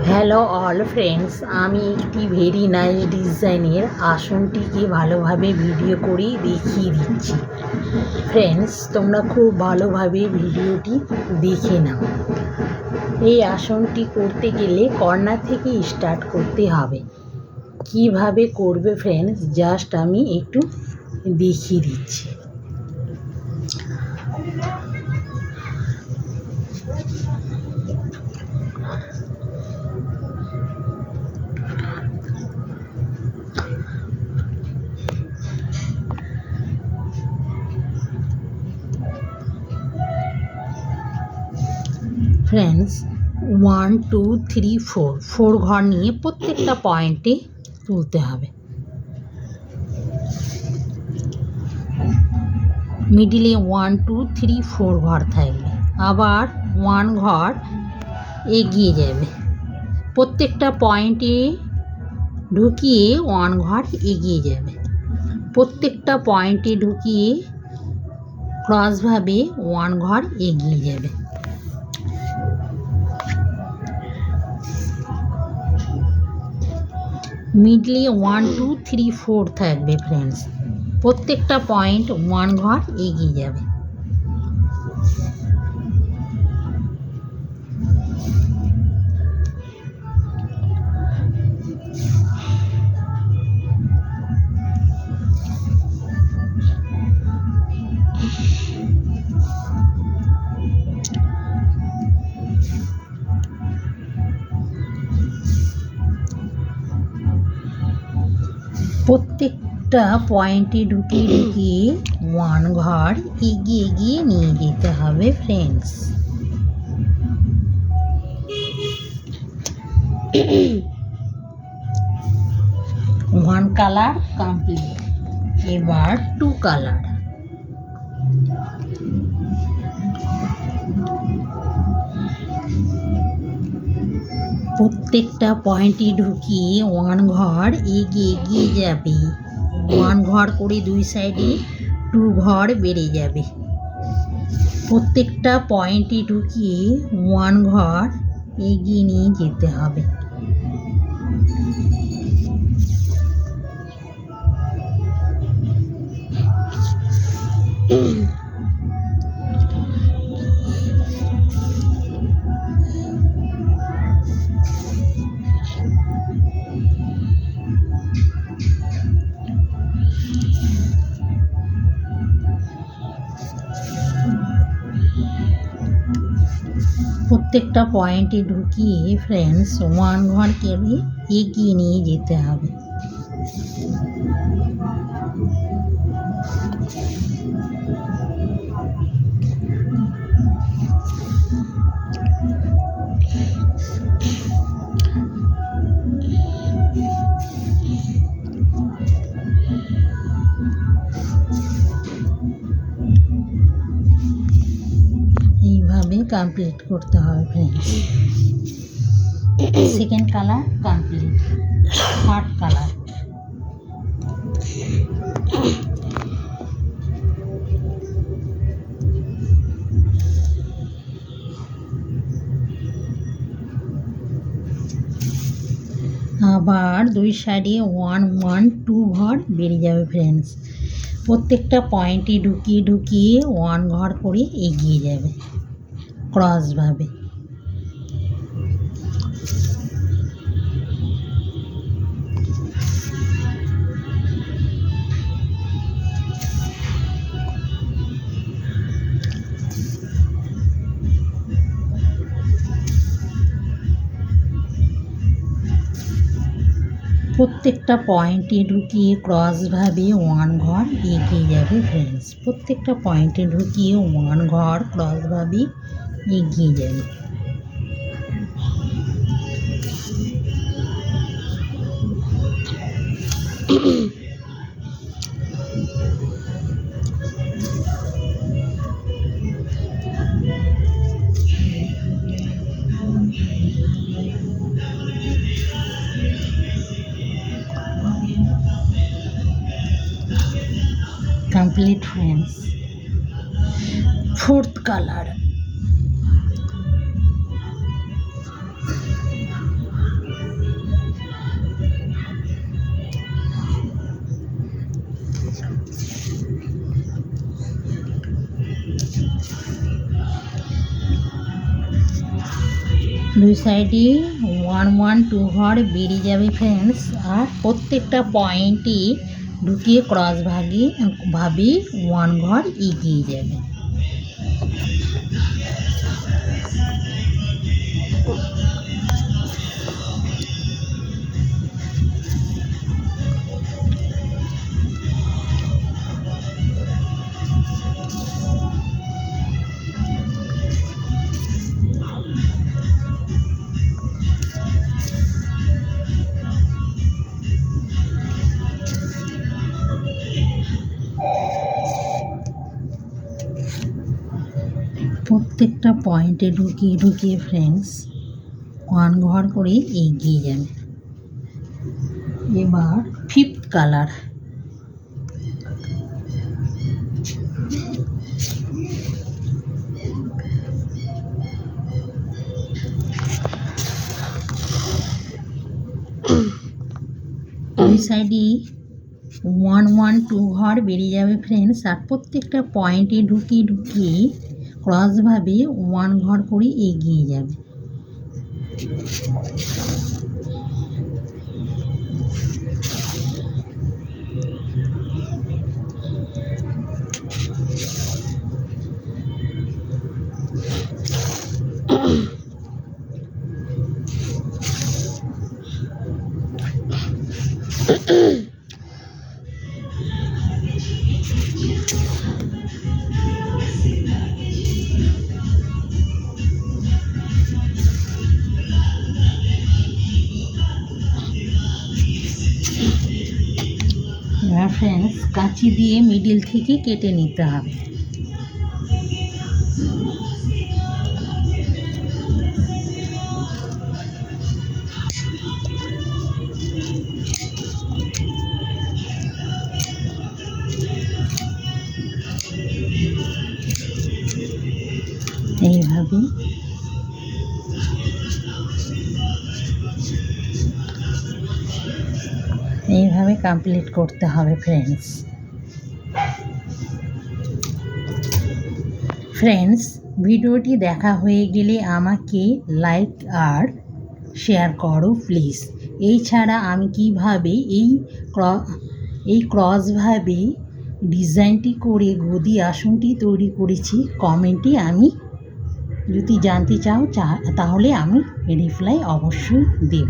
Hello all friends, আমি একটি very nice ডিজাইনের আসনটিকে ভালোভাবে ভিডিও করে দেখিয়ে দিচ্ছি। ফ্রেন্ডস, তোমরা খুব ভালোভাবে ভিডিওটি দেখে নাও। এই আসনটি করতে গেলে কর্নার থেকে স্টার্ট করতে হবে। কিভাবে করবে ফ্রেন্ডস, জাস্ট আমি একটু দেখিয়ে দিচ্ছি। ফ্রেন্ডস, 1 2 3 4 ঘর নিয়ে প্রত্যেকটা পয়েন্টে তুলতে হবে। মিডিলে 1 2 3 4 ঘর থাকবে, আবার 1 ঘর এগিয়ে যাবে। প্রত্যেকটা পয়েন্টে ঢুকিয়ে 1 ঘর এগিয়ে যাবে। প্রত্যেকটা পয়েন্টে ঢুকিয়ে ক্রসভাবে 1 ঘর এগিয়ে যাবে। মিডলে 1 2 3 4 থাকবে ফ্রেন্ডস। প্রত্যেকটা পয়েন্ট 1 ঘর এগিয়ে যাবে। প্রত্যেকটা পয়েন্টে ঢুকিয়ে 1 ঘর এগিয়ে নিয়ে যেতে হবে ফ্রেন্ডস। One colour complete. এবার 2 কালার। প্রত্যেকটা পয়েন্টে ঢুকিয়ে 1 ঘর এগিয়ে যাবে। 1 ঘর করে 2 সাইডে 2 ঘর বেড়ে যাবে। প্রত্যেকটা পয়েন্টে ঢুকিয়ে 1 ঘর এগিয়ে নিয়ে যেতে হবে। প্রত্যেকটা পয়েন্টে ঢুকিয়ে ফ্রেন্ডস 1 ঘর করে এগিয়ে নিয়ে যেতে হবে। এইভাবে কমপ্লিট করতে হবে friends. Second colour complete. Third colour. আবার 2 সাইডে 1 1 2 ঘর বেড়ে যাবে ফ্রেন্ডস। প্রত্যেকটা পয়েন্টে ঢুকিয়ে 1 ঘর করে এগিয়ে যাবে ক্রসভাবে। প্রত্যেকটা পয়েন্টে ঢুকিয়ে ক্রসভাবে 1 ঘর এগিয়ে যাবে ফ্রেন্ডস। প্রত্যেকটা পয়েন্টে ঢুকিয়ে 1 ঘর ক্রসভাবে এগিয়ে যাবে। complete friends. Fourth color. দুই সাইডে 1-1-2 ঘর বেরিয়ে যাবে ফ্রেন্ডস। আর প্রত্যেকটা পয়েন্টে ঢুকিয়ে ক্রস ভাবে 1 ঘর এগিয়ে যাবে। প্রত্যেকটা পয়েন্টে ঢুকিয়ে ফ্রেন্ডস 1 ঘর করে এগিয়ে যাবে। এবার 5th কালার। দুই সাইডে 1-1-2 ঘর বেরিয়ে যাবে ফ্রেন্ডস। আর প্রত্যেকটা পয়েন্টে ঢুকিয়ে ক্রসভাবে 1 ঘর করে এগিয়ে যাবে। এবার ফ্রেন্ডস কাঁচি দিয়ে মিডিল থেকে কেটে নিতে হবে। এইভাবে কমপ্লিট করতে হবে ফ্রেন্ডস। ভিডিওটি দেখা হয়ে গেলে আমাকে লাইক আর শেয়ার করো প্লিজ। এছাড়া আমি কিভাবে এই ক্রসভাবে ডিজাইনটি করে গদি আসনটি তৈরি করেছি কমেন্টে আমি যদি জানতে চাও তাহলে আমি রিপ্লাই অবশ্যই দেব।